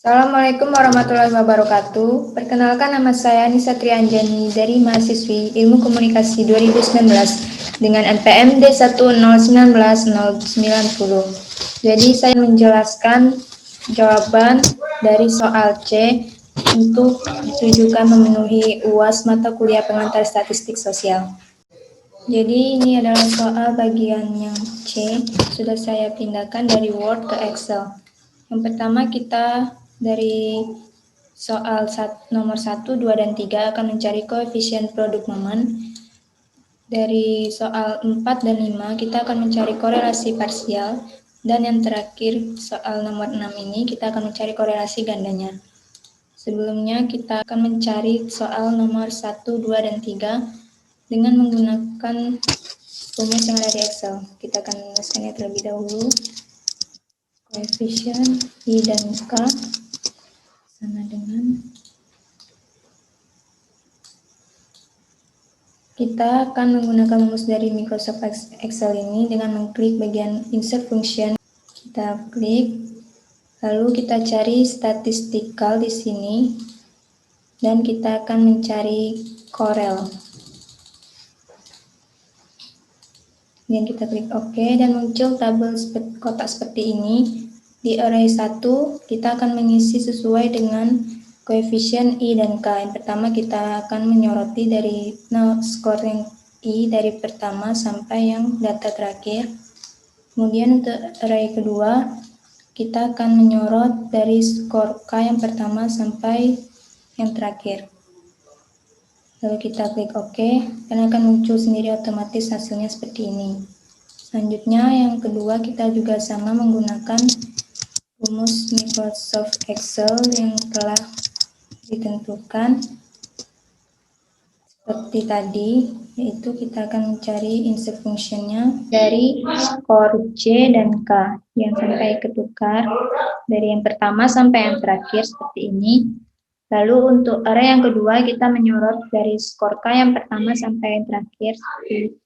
Assalamualaikum warahmatullahi wabarakatuh. Perkenalkan, nama saya Anissa Trianjani dari mahasiswi Ilmu Komunikasi 2019 dengan NPM D1019-090. Jadi saya menjelaskan jawaban dari soal C untuk ditujukan memenuhi UAS mata kuliah pengantar statistik sosial. Jadi ini adalah soal bagian yang C, sudah saya pindahkan dari Word ke Excel. Yang pertama kita dari soal nomor 1, 2, dan 3 akan mencari koefisien produk momen. Dari soal 4 dan 5 kita akan mencari korelasi parsial. Dan yang terakhir soal nomor 6 ini kita akan mencari korelasi gandanya. Sebelumnya kita akan mencari soal nomor 1, 2, dan 3 dengan menggunakan rumus yang ada di Excel. Kita akan menuliskannya terlebih dahulu. Koefisien I dan K sama dengan, kita akan menggunakan rumus dari Microsoft Excel ini dengan mengklik bagian insert function. Kita klik, lalu kita cari statistikal di sini, dan kita akan mencari Corel. Dan kita klik OK, dan muncul tabel kotak seperti ini. Di array 1, kita akan mengisi sesuai dengan koefisien I dan K. Yang pertama kita akan menyoroti dari skor yang I dari pertama sampai yang data terakhir. Kemudian untuk array kedua, kita akan menyorot dari skor K yang pertama sampai yang terakhir. Lalu kita klik OK, dan akan muncul sendiri otomatis hasilnya seperti ini. Selanjutnya yang kedua kita juga sama menggunakan rumus Microsoft Excel yang telah ditentukan seperti tadi, yaitu kita akan mencari insert functionnya dari skor C dan K yang sampai ketukar dari yang pertama sampai yang terakhir seperti ini. Lalu untuk array yang kedua kita menyorot dari skor K yang pertama sampai yang terakhir seperti ini.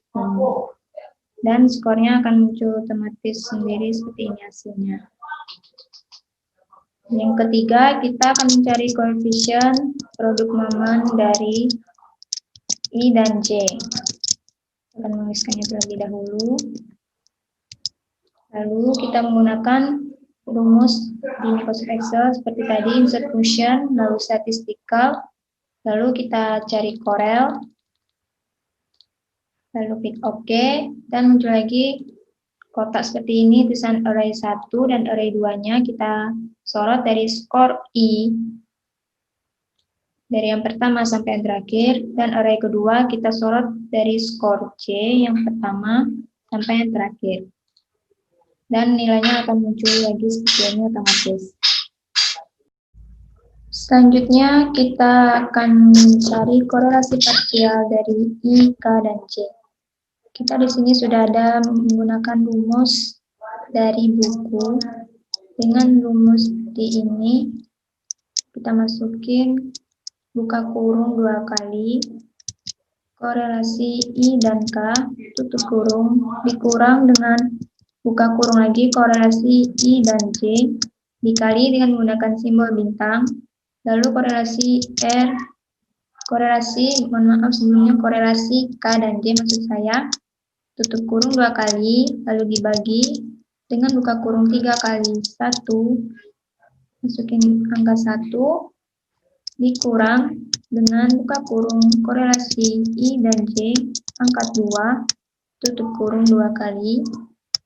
Dan skornya akan muncul otomatis sendiri seperti ini hasilnya. Yang ketiga, kita akan mencari koefisien produk momen dari I dan J. Akan menuliskannya terlebih dahulu. Lalu kita menggunakan rumus di Microsoft Excel seperti tadi, insert function, lalu statistikal, lalu kita cari Corel, lalu klik OK, dan muncul lagi kotak seperti ini, tulisan array 1 dan array 2-nya kita sorot dari skor I dari yang pertama sampai yang terakhir, dan array kedua kita sorot dari skor C yang pertama sampai yang terakhir. Dan nilainya akan muncul lagi seperti ini otomatis. Selanjutnya kita akan mencari korelasi parsial dari I, K, dan C. Kita di sini sudah ada menggunakan rumus dari buku. Dengan rumus seperti ini, kita masukin buka kurung 2 kali, korelasi I dan K, tutup kurung, dikurang dengan buka kurung lagi, korelasi I dan J, dikali dengan menggunakan simbol bintang, lalu korelasi korelasi K dan J maksud saya, tutup kurung 2 kali, lalu dibagi dengan buka kurung 3 kali 1, masukin angka 1, dikurang dengan buka kurung korelasi I dan J, angka 2, tutup kurung 2 kali,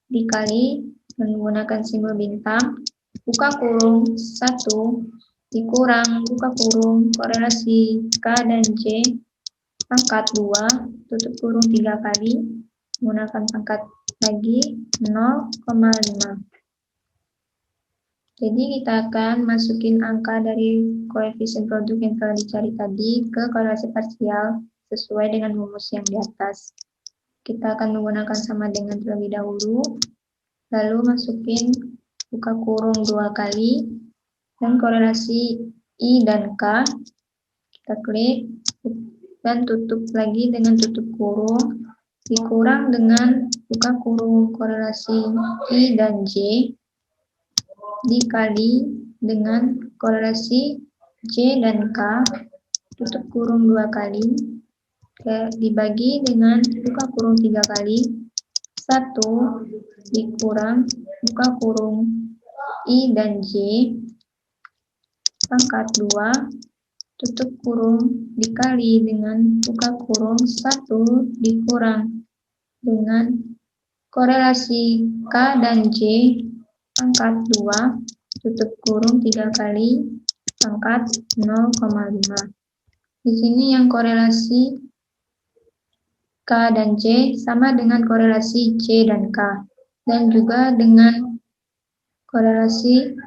dikali menggunakan simbol bintang, buka kurung 1, dikurang buka kurung korelasi K dan J, pangkat 2, tutup kurung 3 kali, menggunakan pangkat lagi 0,5. Jadi kita akan masukin angka dari koefisien produk yang telah dicari tadi ke korelasi parsial sesuai dengan rumus yang di atas. Kita akan menggunakan sama dengan terlebih dahulu, lalu masukin buka kurung 2 kali, dan korelasi I dan K, kita klik, dan tutup lagi dengan tutup kurung, dikurang dengan buka kurung korelasi I dan J, dikali dengan korelasi J dan K tutup kurung 2 kali dibagi dengan buka kurung 3 kali 1 dikurang buka kurung I dan J pangkat 2 tutup kurung dikali dengan buka kurung 1 dikurang dengan korelasi K dan J pangkat 2 tutup kurung 3 kali pangkat 0,5. Di sini yang korelasi K dan J sama dengan korelasi J dan K dan juga dengan korelasi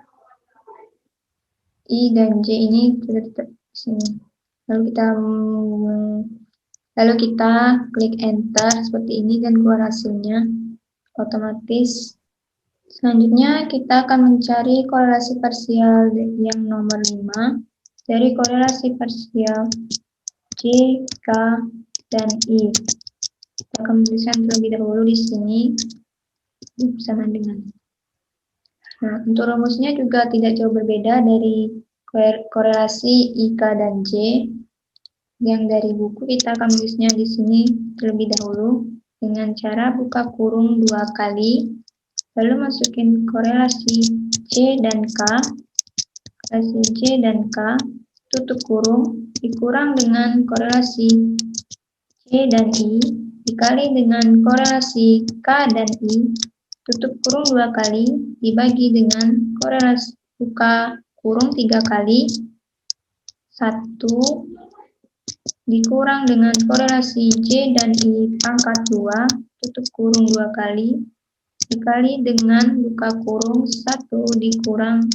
I dan J ini tetap di sini. Lalu kita klik enter seperti ini dan keluar hasilnya otomatis. Selanjutnya kita akan mencari korelasi parsial yang nomor 5 dari korelasi parsial J, K, dan I. Kita akan menuliskan terlebih dahulu di sini bersama dengan. Nah, untuk rumusnya juga tidak jauh berbeda dari korelasi I, K, dan J. Yang dari buku kita akan menulisnya di sini terlebih dahulu dengan cara buka kurung 2 kali, lalu masukin korelasi J dan K, tutup kurung, dikurang dengan korelasi J dan I, dikali dengan korelasi K dan I, tutup kurung 2 kali, dibagi dengan korelasi buka kurung 3 kali, 1 dikurang dengan korelasi J dan I pangkat 2, tutup kurung 2 kali, dikali dengan buka kurung 1 dikurang,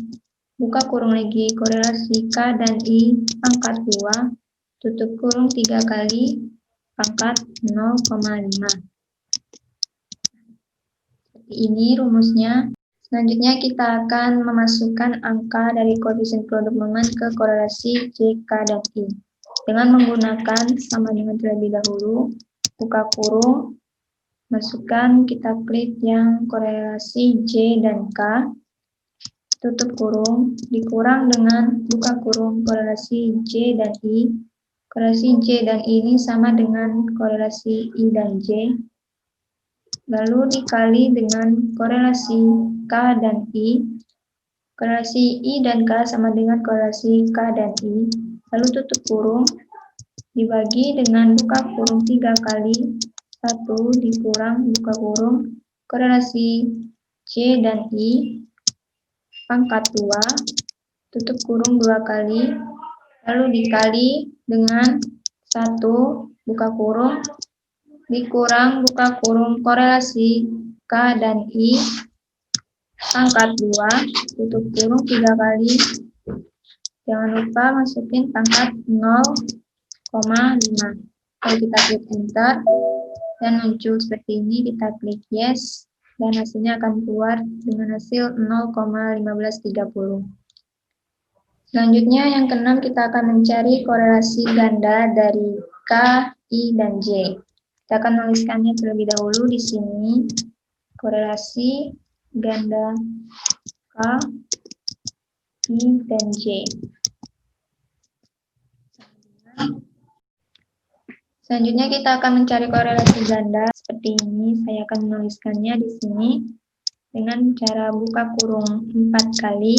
buka kurung lagi korelasi K dan I pangkat 2, tutup kurung 3 kali, pangkat 0,5. Seperti ini rumusnya. Selanjutnya kita akan memasukkan angka dari koefisien produk momen ke korelasi J, K, dan I. Dengan menggunakan sama dengan terlebih dahulu, buka kurung, masukkan, kita klik yang korelasi J dan K, tutup kurung, dikurang dengan buka kurung korelasi J dan I. Korelasi J dan I ini sama dengan korelasi I dan J, lalu dikali dengan korelasi K dan I. Korelasi I dan K sama dengan korelasi K dan I, lalu tutup kurung, dibagi dengan buka kurung 3 kali, 1 dikurang buka kurung, korelasi J dan I, pangkat 2, tutup kurung 2 kali, lalu dikali dengan 1 buka kurung, dikurang buka kurung korelasi K dan I, pangkat 2, tutup kurung 3 kali, jangan lupa masukin pangkat 0,5. Kalau kita klik enter dan muncul seperti ini, kita klik yes dan hasilnya akan keluar dengan hasil 0,1530. Selanjutnya yang keenam, kita akan mencari korelasi ganda dari K, I, dan J. Kita akan menuliskannya terlebih dahulu di sini. Korelasi ganda K, I, dan J. Selanjutnya kita akan mencari korelasi ganda seperti ini. Saya akan menuliskannya di sini dengan cara buka kurung 4 kali,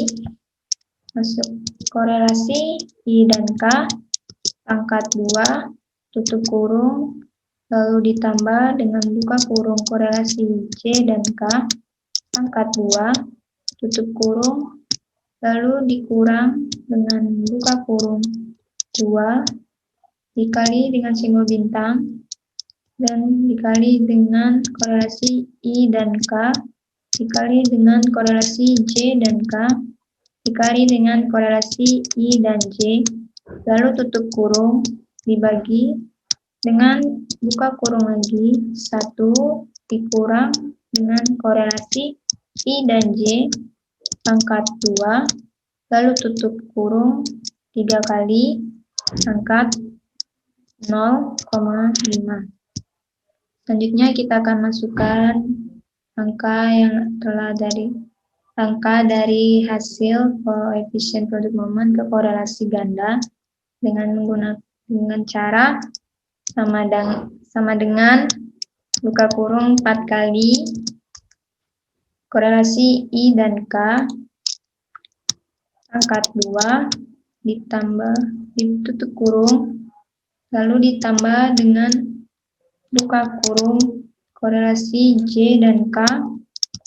masuk korelasi I dan K, pangkat 2, tutup kurung, lalu ditambah dengan buka kurung korelasi J dan K, pangkat 2, tutup kurung, lalu dikurang dengan buka kurung 2, dikali dengan simbol bintang, dan dikali dengan korelasi I dan K, dikali dengan korelasi J dan K, dikali dengan korelasi I dan J, lalu tutup kurung, dibagi dengan buka kurung lagi, 1 dikurang dengan korelasi I dan J, pangkat 2, lalu tutup kurung 3 kali, pangkat 0,5. Selanjutnya kita akan masukkan angka yang telah dari angka dari hasil koefisien produk momen ke korelasi ganda dengan cara sama dengan buka kurung 4 kali korelasi I dan K pangkat 2 ditambah ditutup kurung lalu ditambah dengan buka kurung korelasi J dan K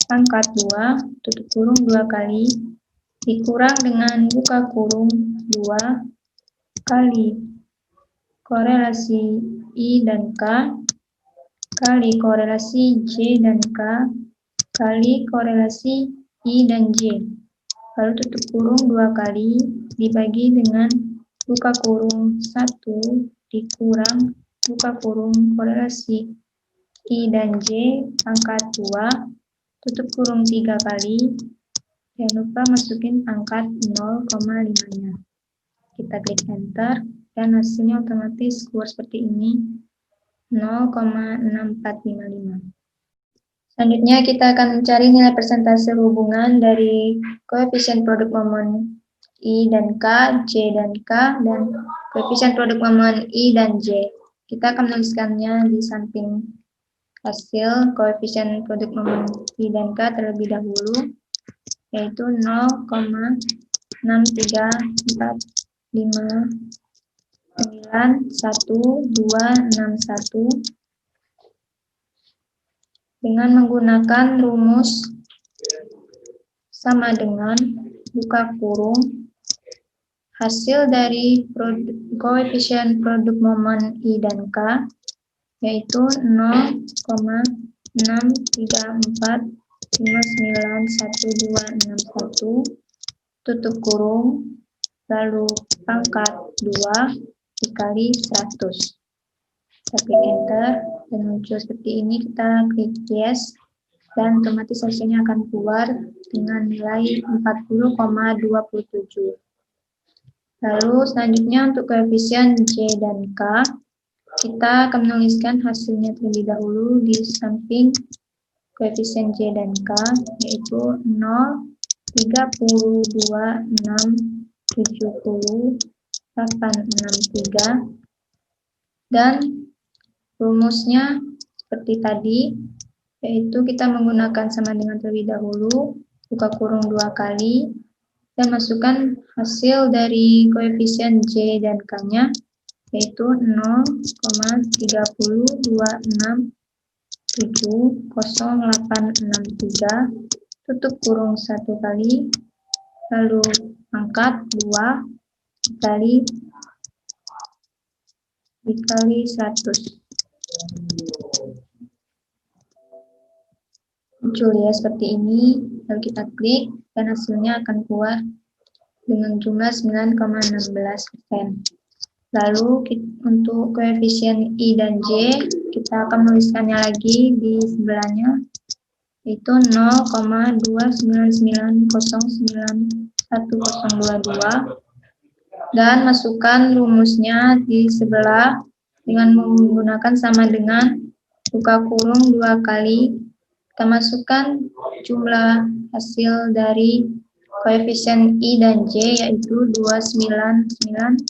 pangkat 2 tutup kurung 2 kali dikurang dengan buka kurung 2 kali korelasi I dan K kali korelasi J dan K kali korelasi I dan J. Lalu tutup kurung 2 kali dibagi dengan buka kurung 1 dikurang buka kurung korelasi I dan J pangkat 2 tutup kurung 3 kali. Jangan lupa masukin pangkat 0,5-nya. Kita klik enter dan hasilnya otomatis keluar seperti ini 0,6455. Selanjutnya kita akan mencari nilai persentase hubungan dari koefisien produk momen I dan K, J dan K, dan koefisien produk momen I dan J. Kita akan menuliskannya di samping hasil koefisien produk momen I dan K terlebih dahulu, yaitu 0,635911261 dengan menggunakan rumus sama dengan buka kurung hasil dari koefisien produk momen I dan K yaitu 0,634591261 tutup kurung lalu pangkat 2 dikali 100. Kita klik enter dan muncul seperti ini, kita klik yes dan otomatis hasilnya akan keluar dengan nilai 40,27. Lalu selanjutnya untuk koefisien J dan K, kita akan menuliskan hasilnya terlebih dahulu di samping koefisien J dan K, yaitu 0,32670,863 dan rumusnya seperti tadi, yaitu kita menggunakan sama dengan terlebih dahulu, buka kurung 2 kali, dan masukkan hasil dari koefisien J dan K-nya, yaitu 0,32670,863, tutup kurung 1 kali, lalu angkat 2 dikali 100. Muncul ya seperti ini, lalu kita klik dan hasilnya akan keluar dengan jumlah 9,16%. Lalu untuk koefisien I dan J kita akan menuliskannya lagi di sebelahnya, yaitu 0,299091022 dan masukkan rumusnya di sebelah dengan menggunakan sama dengan buka kurung 2 kali. Kita masukkan jumlah hasil dari koefisien I dan J yaitu 299091022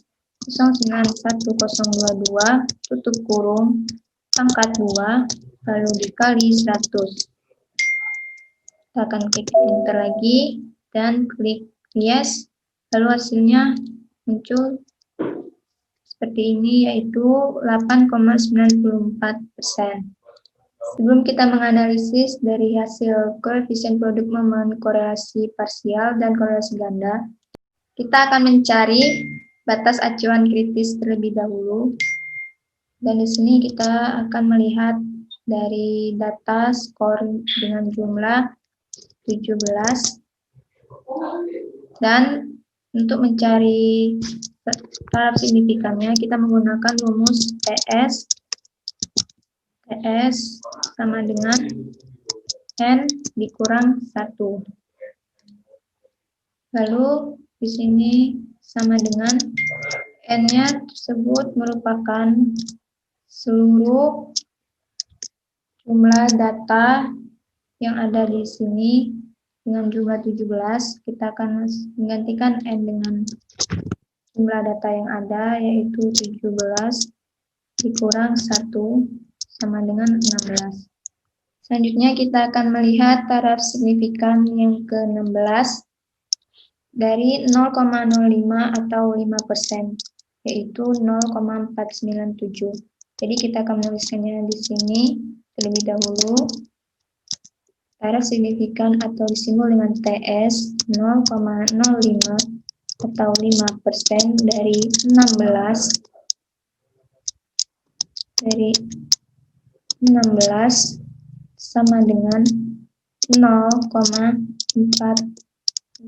tutup kurung pangkat 2 lalu dikali 100. Kita akan klik enter lagi dan klik yes, lalu hasilnya muncul seperti ini yaitu 8,94%. Sebelum kita menganalisis dari hasil koefisien produk momen korelasi parsial dan korelasi ganda, kita akan mencari batas acuan kritis terlebih dahulu. Dan di sini kita akan melihat dari data skor dengan jumlah 17. Dan untuk mencari taraf signifikannya, kita menggunakan rumus TS sama dengan N dikurang 1. Lalu di sini sama dengan N-nya tersebut merupakan seluruh jumlah data yang ada di sini dengan jumlah 17, kita akan menggantikan N dengan jumlah data yang ada, yaitu 17 dikurang 1 sama dengan 16. Selanjutnya kita akan melihat taraf signifikan yang ke-16 dari 0,05 atau 5%, yaitu 0,497. Jadi kita akan menuliskannya di sini terlebih dahulu. Taraf signifikan atau disimbol dengan TS 0,05 atau 5% dari 16 sama dengan 0,4497.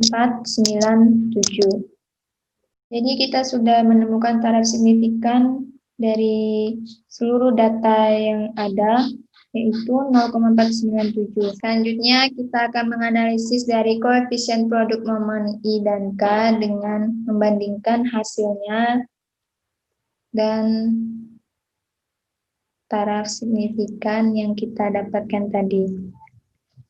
Jadi kita sudah menemukan taraf signifikan dari seluruh data yang ada, yaitu 0,497. Selanjutnya kita akan menganalisis dari koefisien produk momen I dan K dengan membandingkan hasilnya dan taraf signifikan yang kita dapatkan tadi.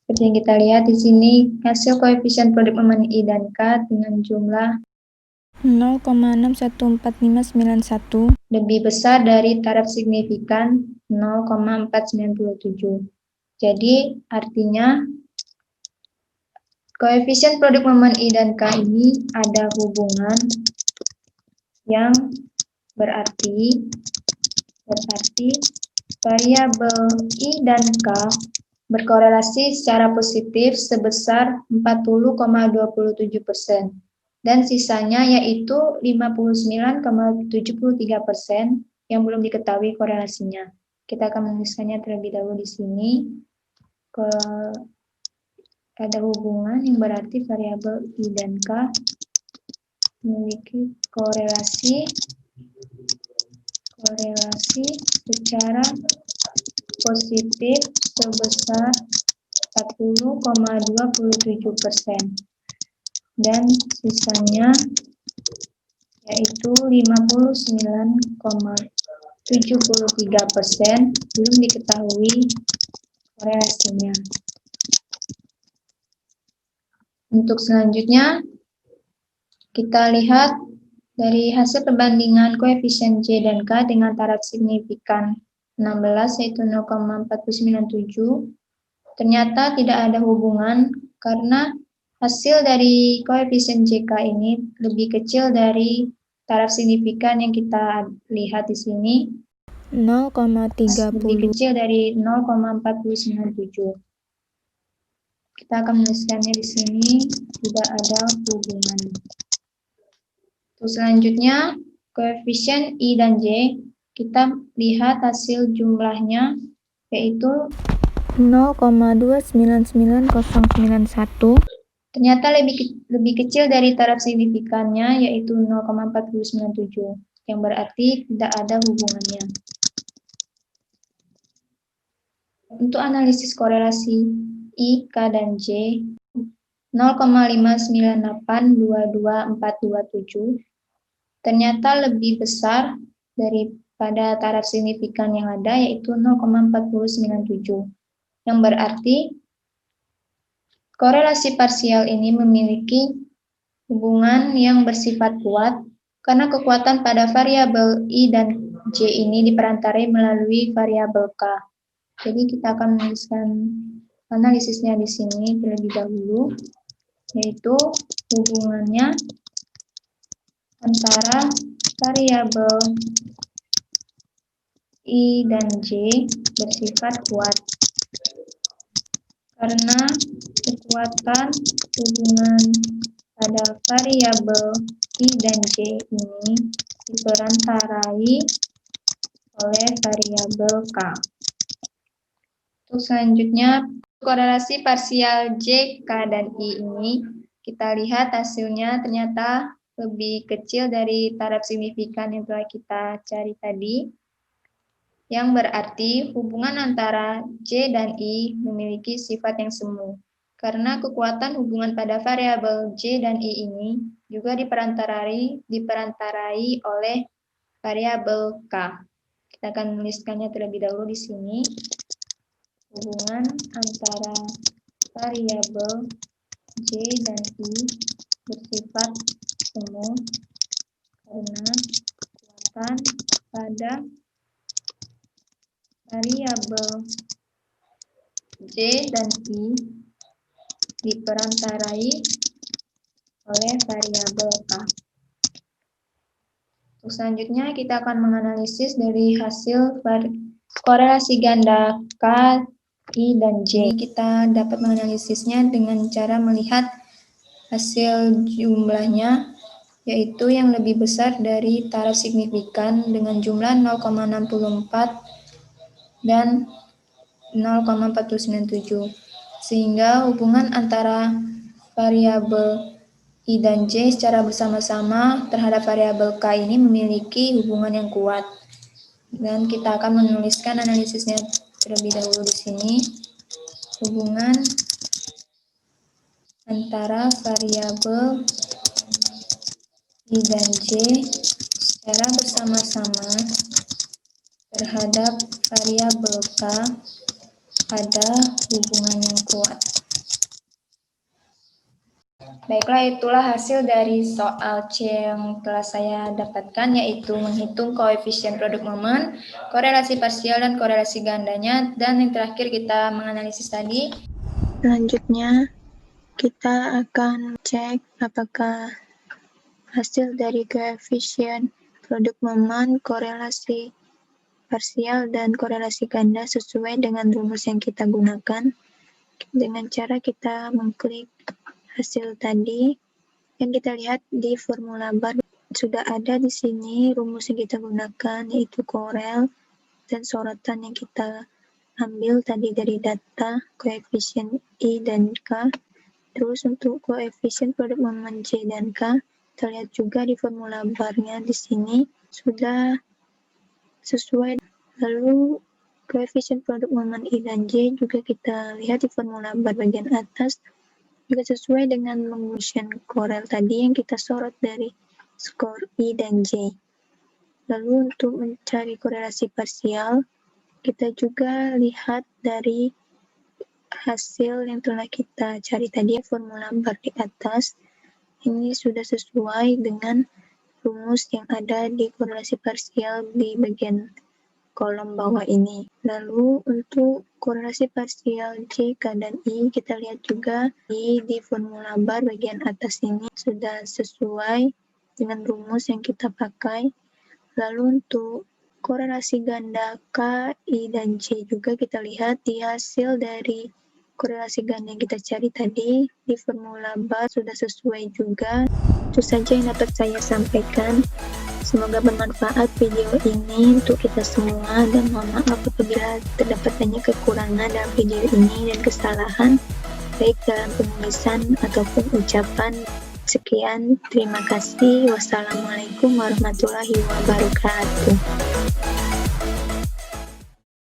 Seperti yang kita lihat di sini, hasil koefisien produk momen I dan K dengan jumlah 0,61451 lebih besar dari taraf signifikan 0,497. Jadi artinya koefisien produk momen I dan K ini ada hubungan yang berarti variabel I dan K berkorelasi secara positif sebesar 40,27%. Dan sisanya yaitu 59,73% yang belum diketahui korelasinya. Kita akan menuliskannya terlebih dahulu di sini. Ada hubungan yang berarti variabel I dan K memiliki korelasi secara positif sebesar 40,27%. Dan sisanya yaitu 59,73% belum diketahui korelasinya. Untuk selanjutnya kita lihat dari hasil perbandingan koefisien J dan K dengan taraf signifikan 16 yaitu 0,497. Ternyata tidak ada hubungan karena hasil dari koefisien JK ini lebih kecil dari taraf signifikan yang kita lihat di sini, 0,30. Lebih kecil dari 0,497. Kita akan menuliskannya di sini, tidak ada hubungan. Terus selanjutnya, koefisien I dan J, kita lihat hasil jumlahnya, yaitu 0,299091. Ternyata lebih kecil dari taraf signifikannya, yaitu 0,497, yang berarti tidak ada hubungannya. Untuk analisis korelasi I, K, dan J, 0,5982247 ternyata lebih besar daripada taraf signifikan yang ada, yaitu 0,4097, yang berarti korelasi parsial ini memiliki hubungan yang bersifat kuat karena kekuatan pada variabel I dan J ini diperantarai melalui variabel K. Jadi kita akan menuliskan analisisnya di sini terlebih dahulu, yaitu hubungannya antara variabel I dan J bersifat kuat karena kekuatan hubungan pada variabel I dan J ini diperantarai oleh variabel K. Untuk selanjutnya, korelasi parsial J, K, dan I ini, kita lihat hasilnya ternyata lebih kecil dari taraf signifikan yang telah kita cari tadi, yang berarti hubungan antara J dan I memiliki sifat yang semu. Karena kekuatan hubungan pada variabel J dan I ini juga diperantarai oleh variabel K. Kita akan menuliskannya terlebih dahulu di sini. Hubungan antara variabel J dan I bersifat semu karena kekuatan pada variabel J dan I diperantarai oleh variabel K. Untuk selanjutnya kita akan menganalisis dari hasil korelasi ganda K, I, dan J. Kita dapat menganalisisnya dengan cara melihat hasil jumlahnya, yaitu yang lebih besar dari taraf signifikan dengan jumlah 0,64 dan 0,497, sehingga hubungan antara variabel I dan J secara bersama-sama terhadap variabel K ini memiliki hubungan yang kuat. Dan kita akan menuliskan analisisnya terlebih dahulu di sini. Hubungan antara variabel I dan J secara bersama-sama terhadap variabel K ada hubungan yang kuat. Baiklah, itulah hasil dari soal C yang telah saya dapatkan, yaitu menghitung koefisien produk momen, korelasi parsial, dan korelasi gandanya. Dan yang terakhir kita menganalisis tadi. Selanjutnya, kita akan cek apakah hasil dari koefisien produk momen, korelasi parsial, dan korelasi ganda sesuai dengan rumus yang kita gunakan. Dengan cara kita mengklik hasil tadi, yang kita lihat di formula bar sudah ada di sini rumus yang kita gunakan, yaitu korel dan sorotan yang kita ambil tadi dari data koefisien I dan K. Terus untuk koefisien produk momen J dan K, kita lihat juga di formula barnya di sini sudah sesuai. Lalu koefisien produk momen I dan J juga kita lihat di formula bar bagian atas juga sesuai dengan menggunakan korel tadi yang kita sorot dari skor I dan J. Lalu untuk mencari korelasi parsial, kita juga lihat dari hasil yang telah kita cari tadi, formula bar di atas. Ini sudah sesuai dengan rumus yang ada di korelasi parsial di bagian kolom bawah ini. Lalu untuk korelasi parsial J, K, dan I, kita lihat juga di formula bar bagian atas ini sudah sesuai dengan rumus yang kita pakai. Lalu untuk korelasi ganda K, I, dan J juga kita lihat di hasil dari korelasi ganda yang kita cari tadi di formula bar sudah sesuai juga. Itu saja yang dapat saya sampaikan. Semoga bermanfaat video ini untuk kita semua, dan mohon maaf apabila terdapat banyak kekurangan dalam video ini dan kesalahan baik dalam penulisan ataupun ucapan. Sekian, terima kasih. Wassalamualaikum warahmatullahi wabarakatuh.